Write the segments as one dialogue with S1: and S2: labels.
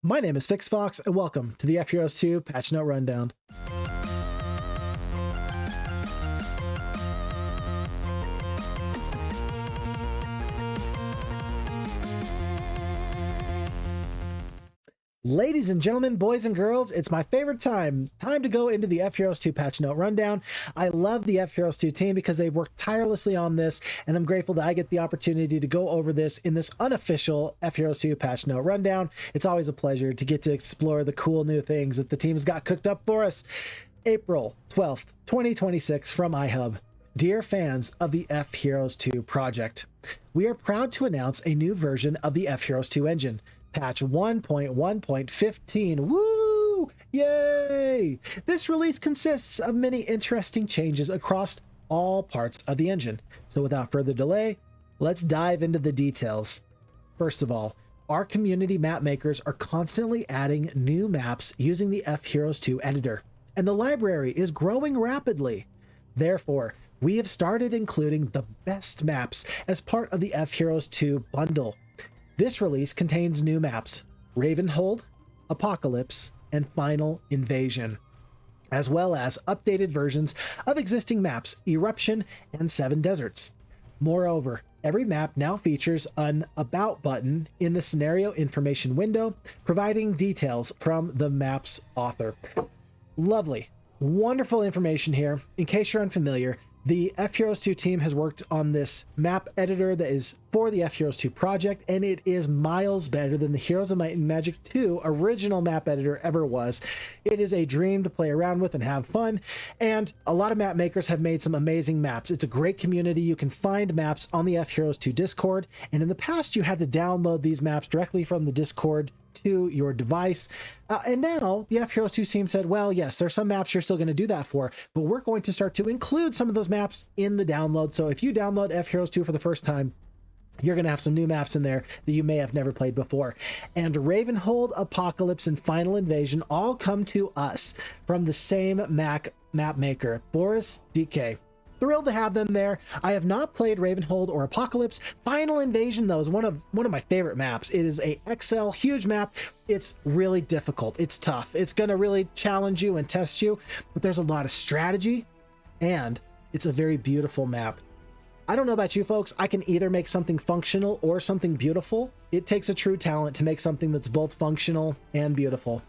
S1: My name is Phixfox, and welcome to the fheroes2 Patch Note Rundown. Ladies and gentlemen, boys and girls, it's my favorite time to go into the fheroes2 Patch Note Rundown. I love the fheroes2 team because they've worked tirelessly on this, and I'm grateful that I get the opportunity to go over this in this unofficial fheroes2 Patch Note Rundown. It's always a pleasure to get to explore the cool new things that the team's got cooked up for us. April 12th, 2026 from iHub. Dear fans of the fheroes2 project, we are proud to announce a new version of the fheroes2 engine. Patch 1.1.15. Woo! Yay! This release consists of many interesting changes across all parts of the engine. So without further delay, let's dive into the details. First of all, our community map makers are constantly adding new maps using the fheroes2 editor, and the library is growing rapidly. Therefore, we have started including the best maps as part of the fheroes2 bundle. This release contains new maps, Ravenhold, Apocalypse, and Final Invasion, as well as updated versions of existing maps, Eruption and Seven Deserts. Moreover, every map now features an About button in the scenario information window, providing details from the map's author. Lovely, wonderful information here. In case you're unfamiliar, the fheroes2 team has worked on this map editor that is for the fheroes2 project, and it is miles better than the Heroes of Might and Magic 2 original map editor ever was. It is a dream to play around with and have fun, and a lot of map makers have made some amazing maps. It's a great community. You can find maps on the fheroes2 Discord, and in the past you had to download these maps directly from the Discord to your device, and now the fheroes2 team said, well, yes, there's some maps you're still going to do that for, but we're going to start to include some of those maps in the download. So if you download fheroes2 for the first time, you're going to have some new maps in there that you may have never played before. And Ravenhold, Apocalypse, and Final Invasion all come to us from the same map maker, Boris DK. Thrilled to have them there. I have not played Ravenhold or Apocalypse. Final Invasion, though, is one of my favorite maps. It is a XL huge map. It's really difficult. It's tough. It's going to really challenge you and test you, but there's a lot of strategy, and it's a very beautiful map. I don't know about you folks. I can either make something functional or something beautiful. It takes a true talent to make something that's both functional and beautiful.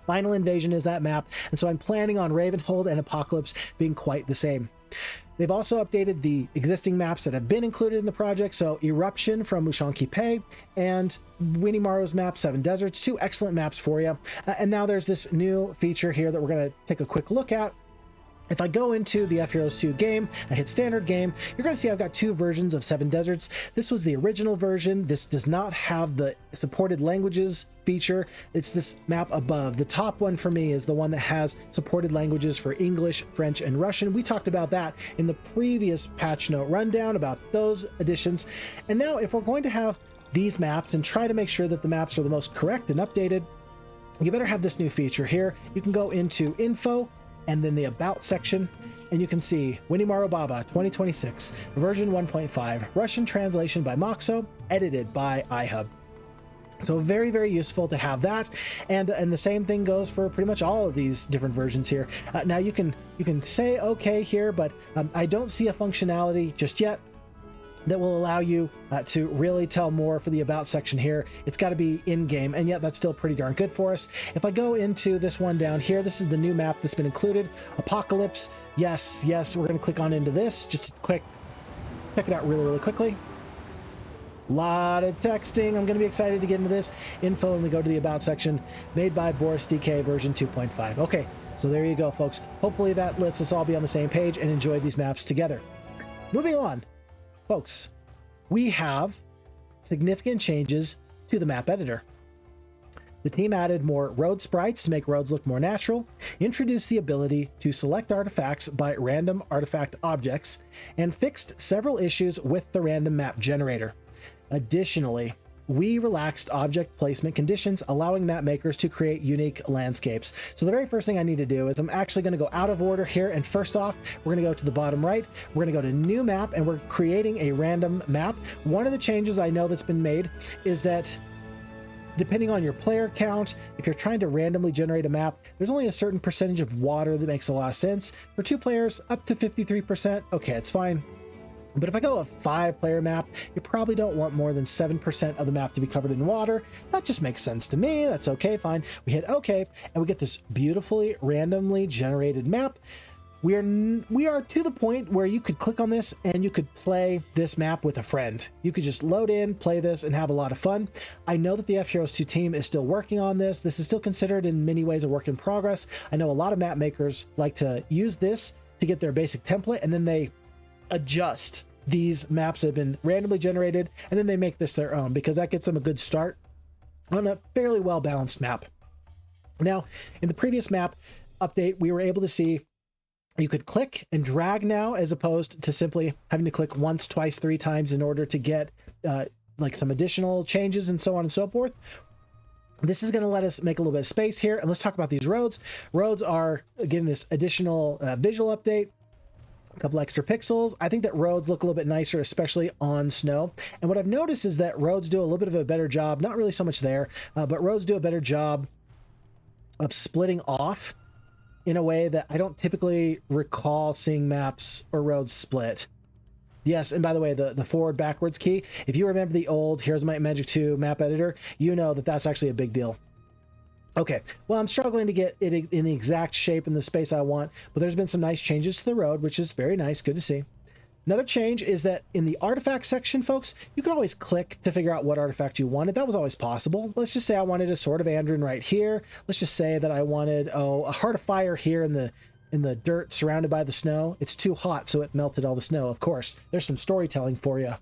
S1: Final Invasion is that map, and so I'm planning on Ravenhold and Apocalypse being quite the same. They've also updated the existing maps that have been included in the project, so Eruption from Mushanki Pay and Winnie Morrow's map, Seven Deserts, two excellent maps for you. And now there's this new feature here that we're going to take a quick look at. If I go into the fheroes2 game, I hit standard game, you're going to see I've got two versions of Seven Deserts. This was the original version. This does not have the supported languages feature. It's this map above. The top one for me is the one that has supported languages for English, French, and Russian. We talked about that in the previous patch note rundown about those additions. And now if we're going to have these maps and try to make sure that the maps are the most correct and updated, you better have this new feature here. You can go into Info, and then the About section, and you can see Winnie Morrow Baba 2026, version 1.5, Russian translation by Moxo, edited by iHub. So very, very useful to have that, and the same thing goes for pretty much all of these different versions here. Now you can say okay here, but I don't see a functionality just yet that will allow you to really tell more for the About section here. It's got to be in-game, and yet that's still pretty darn good for us. If I go into this one down here, this is the new map that's been included, Apocalypse. Yes, we're going to click on into this, just quick, check it out really quickly. A lot of texting. I'm going to be excited to get into this info, and we go to the About section, made by Boris DK version 2.5. Okay, so there you go, folks. Hopefully that lets us all be on the same page and enjoy these maps together. Moving on. Folks, we have significant changes to the map editor. The team added more road sprites to make roads look more natural, introduced the ability to select artifacts by random artifact objects, and fixed several issues with the random map generator. Additionally, we relaxed object placement conditions, allowing map makers to create unique landscapes. So the very first thing I need to do is I'm actually going to go out of order here, and first off, we're going to go to the bottom right, we're going to go to new map, and we're creating a random map. One of the changes I know that's been made is that depending on your player count, if you're trying to randomly generate a map, there's only a certain percentage of water that makes a lot of sense. For 2 players, up to 53%, okay, it's fine. But if I go a 5-player map, you probably don't want more than 7% of the map to be covered in water. That just makes sense to me. That's okay, fine. We hit okay, and we get this beautifully randomly generated map. We are to the point where you could click on this and you could play this map with a friend. You could just load in, play this, and have a lot of fun. I know that the fheroes2 team is still working on this. This is still considered in many ways a work in progress. I know a lot of map makers like to use this to get their basic template, and then they adjust these maps that have been randomly generated, and then they make this their own, because that gets them a good start on a fairly well balanced map. Now, in the previous map update, we were able to see you could click and drag now, as opposed to simply having to click once, twice, 3 times in order to get like some additional changes and so on and so forth. This is going to let us make a little bit of space here, and let's talk about these roads. Roads are getting this additional visual update, a couple extra pixels. I think that roads look a little bit nicer, especially on snow. And what I've noticed is that roads do a little bit of a better job, not really so much there, but roads do a better job of splitting off in a way that I don't typically recall seeing maps or roads split. Yes, and by the way, the forward backwards key, if you remember the old HoMM2 map editor, you know that that's actually a big deal. Okay, well, I'm struggling to get it in the exact shape and the space I want, but there's been some nice changes to the road, which is very nice, good to see. Another change is that in the artifact section, folks, you could always click to figure out what artifact you wanted. That was always possible. Let's just say I wanted a Sword of Andrin right here. Let's just say that I wanted, a Heart of Fire here in the dirt surrounded by the snow. It's too hot, so it melted all the snow, of course. There's some storytelling for you.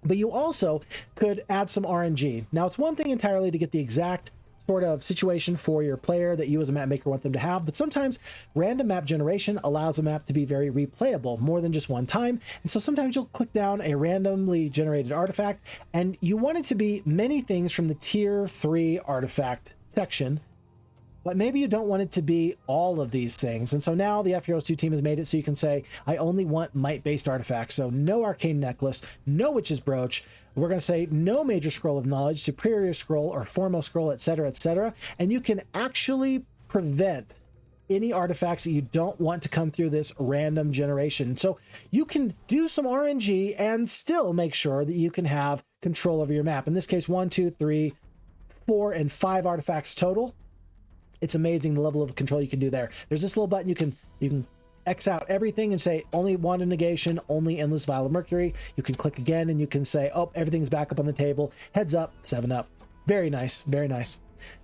S1: But you also could add some RNG. Now, it's one thing entirely to get the exact sort of situation for your player that you as a map maker want them to have, but sometimes random map generation allows a map to be very replayable more than just one time. And so sometimes you'll click down a randomly generated artifact and you want it to be many things from the tier 3 artifact section, but maybe you don't want it to be all of these things. And so now the fheroes2 team has made it so you can say, I only want might-based artifacts. So no arcane necklace, no witch's brooch. We're going to say no major scroll of knowledge, superior scroll, or foremost scroll, etc., etc. And you can actually prevent any artifacts that you don't want to come through this random generation. So you can do some RNG and still make sure that you can have control over your map. In this case, 1, 2, 3, 4, and 5 artifacts total. It's amazing the level of control you can do there. There's this little button you can X out everything and say only Wand of Negation, only Endless Vial of Mercury. You can click again and you can say, oh, everything's back up on the table. Heads up, 7 up. Very nice, very nice.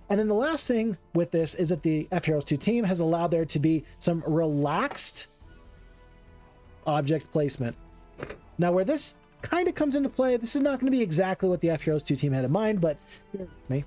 S1: And then the last thing with this is that the fheroes2 team has allowed there to be some relaxed object placement. Now, where this kind of comes into play, this is not going to be exactly what the fheroes2 team had in mind, but bear with me.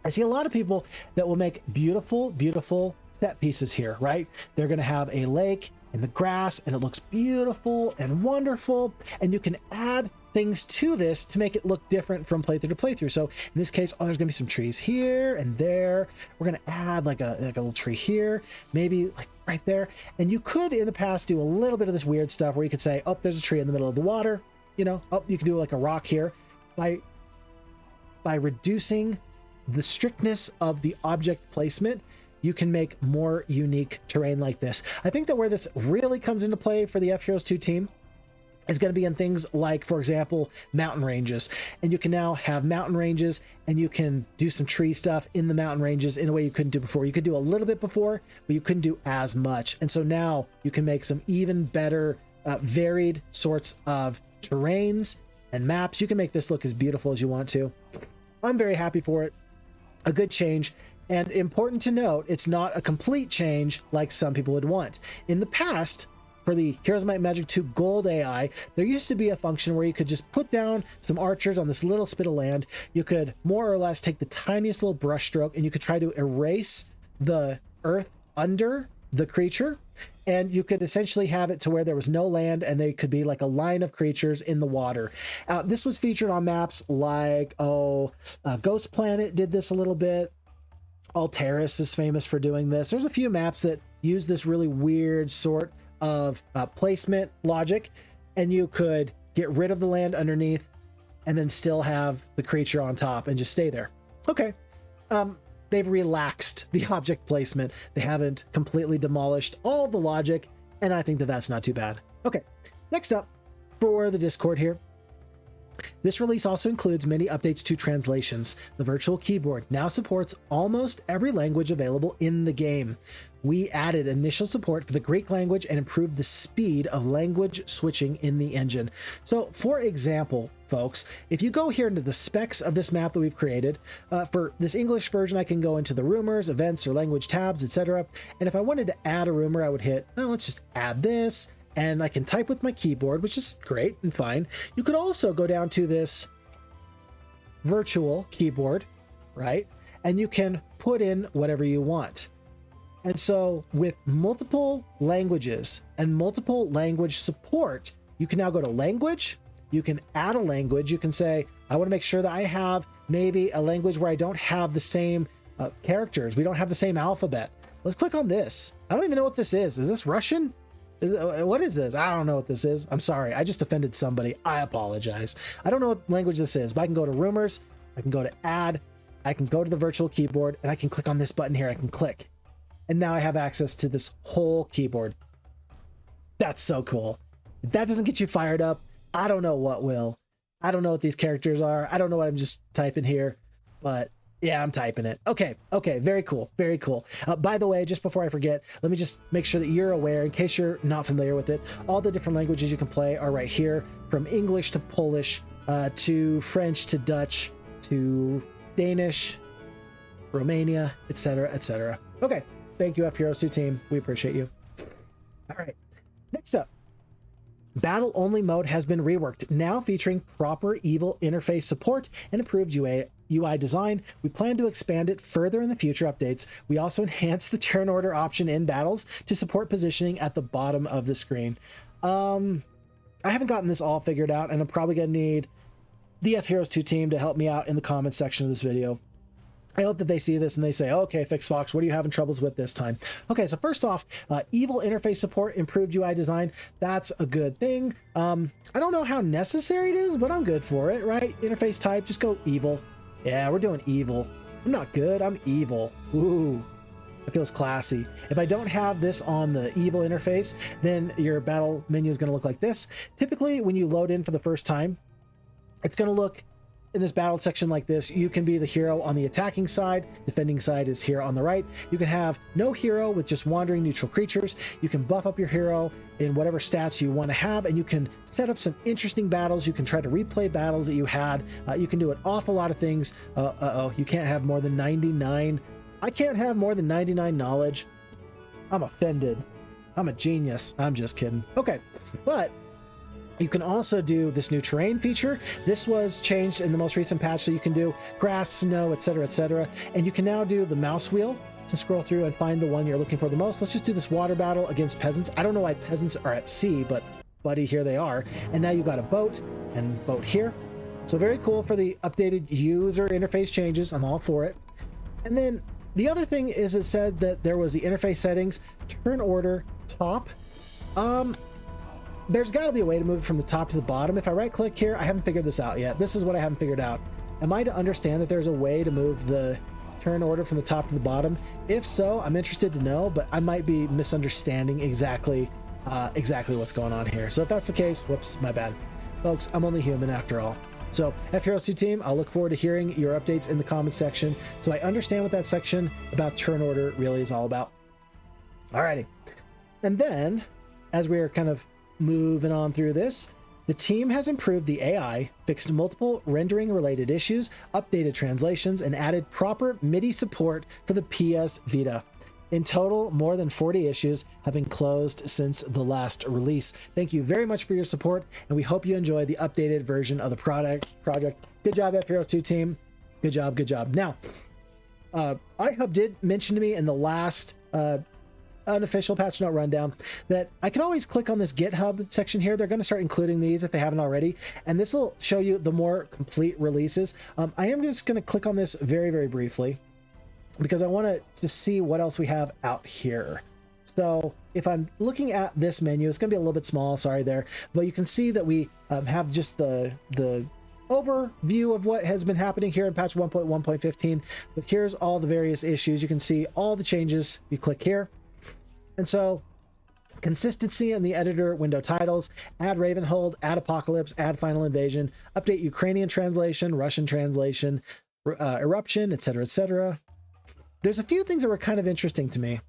S1: I see a lot of people that will make beautiful, beautiful set pieces here, right? They're going to have a lake in the grass and it looks beautiful and wonderful. And you can add things to this to make it look different from playthrough to playthrough. So in this case, oh, there's going to be some trees here and there. We're going to add like a little tree here, maybe like right there. And you could in the past do a little bit of this weird stuff where you could say, oh, there's a tree in the middle of the water. You know, oh, you can do like a rock here by reducing the strictness of the object placement. You can make more unique terrain like this. I think that where this really comes into play for the fheroes2 team is going to be in things like, for example, mountain ranges. And you can now have mountain ranges and you can do some tree stuff in the mountain ranges in a way you couldn't do before. You could do a little bit before, but you couldn't do as much. And so now you can make some even better varied sorts of terrains and maps. You can make this look as beautiful as you want to. I'm very happy for it. A good change. And important to note, it's not a complete change like some people would want. In the past, for the Heroes of Might and Magic 2 Gold AI, there used to be a function where you could just put down some archers on this little spit of land. You could more or less take the tiniest little brush stroke and you could try to erase the earth under the creature. And you could essentially have it to where there was no land and they could be like a line of creatures in the water. This was featured on maps like, Ghost Planet did this a little bit. Alteris is famous for doing this. There's a few maps that use this really weird sort of placement logic, and you could get rid of the land underneath and then still have the creature on top and just stay there. Okay. They've relaxed the object placement. They haven't completely demolished all the logic, and I think that that's not too bad. Okay, next up for the Discord here. This release also includes many updates to translations. The virtual keyboard now supports almost every language available in the game. We added initial support for the Greek language and improved the speed of language switching in the engine. So for example, folks, if you go here into the specs of this map that we've created, for this English version, I can go into the rumors, events, or language tabs, etc. And if I wanted to add a rumor, I would hit, well, let's just add this. And I can type with my keyboard, which is great and fine. You could also go down to this virtual keyboard, right? And you can put in whatever you want. And so with multiple languages and multiple language support, you can now go to language. You can add a language. You can say, I want to make sure that I have maybe a language where I don't have the same characters. We don't have the same alphabet. Let's click on this. I don't even know what this is. Is this Russian? What is this? I don't know what this is. I'm sorry. I just offended somebody. I apologize. I don't know what language this is, but I can go to rumors. I can go to add. I can go to the virtual keyboard and I can click on this button here. I can click. And now I have access to this whole keyboard. That's so cool. If that doesn't get you fired up, I don't know what will. I don't know what these characters are. I don't know what I'm just typing here, but yeah, I'm typing it. Okay. Very cool. Very cool. By the way, just before I forget, let me just make sure that you're aware, in case you're not familiar with it, all the different languages you can play are right here, from English to Polish, to French to Dutch, to Danish, Romania, etc., etc. Okay. Thank you, fheroes2 team. We appreciate you. All right. Next up. Battle only mode has been reworked, now featuring proper evil interface support and improved UI design. We plan to expand it further in the future updates. We also enhanced the turn order option in battles to support positioning at the bottom of the screen. I haven't gotten this all figured out, and I'm probably going to need the fheroes2 team to help me out in the comments section of this video. I hope that they see this and they say, okay, Phixfox, what are you having troubles with this time? Okay, so first off, evil interface support, improved UI design. That's a good thing. I don't know how necessary it is, but I'm good for it, right? Interface type, just go evil. Yeah, we're doing evil. I'm not good, I'm evil. Ooh, it feels classy. If I don't have this on the evil interface, then your battle menu is gonna look like this. Typically, when you load in for the first time, it's gonna look in this battle section like this. You can be the hero on the attacking side. Defending side is here on the right. You can have no hero with just wandering neutral creatures. You can buff up your hero in whatever stats you want to have, and you can set up some interesting battles. You can try to replay battles that you had. You can do an awful lot of things. You can't have more than 99. I can't have more than 99 knowledge. I'm offended. I'm a genius. I'm just kidding. Okay, but you can also do this new terrain feature. This was changed in the most recent patch, so you can do grass, snow, etc., etc. And you can now do the mouse wheel to scroll through and find the one you're looking for the most. Let's just do this water battle against peasants. I don't know why peasants are at sea, but buddy, here they are. And now you got a boat and boat here. So very cool for the updated user interface changes. I'm all for it. And then the other thing is, it said that there was the interface settings, turn order, top. There's got to be a way to move it from the top to the bottom. If I right click here, I haven't figured this out yet. This is what I haven't figured out. Am I to understand that there's a way to move the turn order from the top to the bottom? If so, I'm interested to know, but I might be misunderstanding exactly what's going on here. So if that's the case, whoops, my bad. Folks, I'm only human after all. So fheroes2 team, I'll look forward to hearing your updates in the comments section, so I understand what that section about turn order really is all about. Alrighty. And then, as we are kind of moving on through this, the team has improved the AI, fixed multiple rendering related issues, updated translations, and added proper MIDI support for the PS Vita. In total, more than 40 issues have been closed since the last release. Thank you very much for your support, and we hope you enjoy the updated version of the project. Good job, fheroes2 team. Good job. Now, iHub did mention to me in the last unofficial patch note rundown that I can always click on this GitHub section here. They're going to start including these if they haven't already, and this will show you the more complete releases. I am just going to click on this very, very briefly because I want to just see what else we have out here. So if I'm looking at this menu, it's going to be a little bit small, sorry there, but you can see that we have just the overview of what has been happening here in patch 1.1.15, but here's all the various issues. You can see all the changes. You click here. And so consistency in the editor window titles, add Ravenhold, add Apocalypse, add Final Invasion, update Ukrainian translation, Russian translation, eruption, etc., etc. There's a few things that were kind of interesting to me.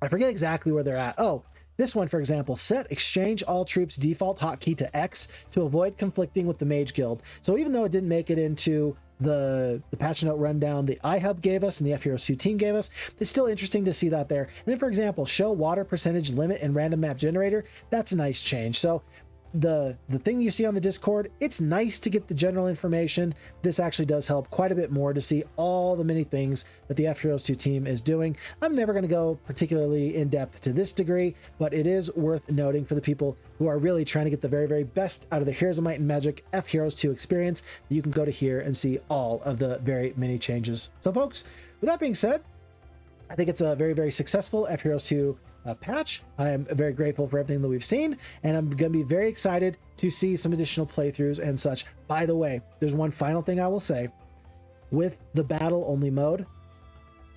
S1: I forget exactly where they're at. Oh, this one, for example, set exchange all troops default hotkey to X to avoid conflicting with the Mage Guild. So even though it didn't make it into the patch note rundown the iHub gave us and the fheroes2 team gave us, it's still interesting to see that there. And then, for example, show water percentage limit in random map generator. That's a nice change. So the thing you see on the Discord, it's nice to get the general information. This actually does help quite a bit more to see all the many things that the fheroes2 team is doing. I'm never going to go particularly in depth to this degree, but it is worth noting for the people who are really trying to get the very, very best out of the Heroes of Might and Magic fheroes2 experience. You can go to here and see all of the very many changes. So folks, with that being said, I think it's a very, very successful fheroes2 patch. I am very grateful for everything that we've seen, and I'm going to be very excited to see some additional playthroughs and such. By the way, there's one final thing I will say. With the battle only mode,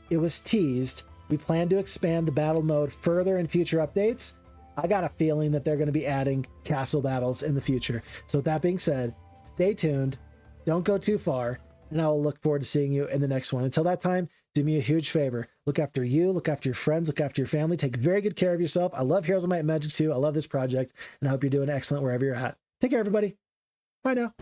S1: it was teased. We plan to expand the battle mode further in future updates. I got a feeling that they're going to be adding castle battles in the future. So with that being said, stay tuned. Don't go too far, and I will look forward to seeing you in the next one. Until that time, do me a huge favor. Look after you, look after your friends, look after your family. Take very good care of yourself. I love Heroes of Might and Magic 2. I love this project, and I hope you're doing excellent wherever you're at. Take care, everybody. Bye now.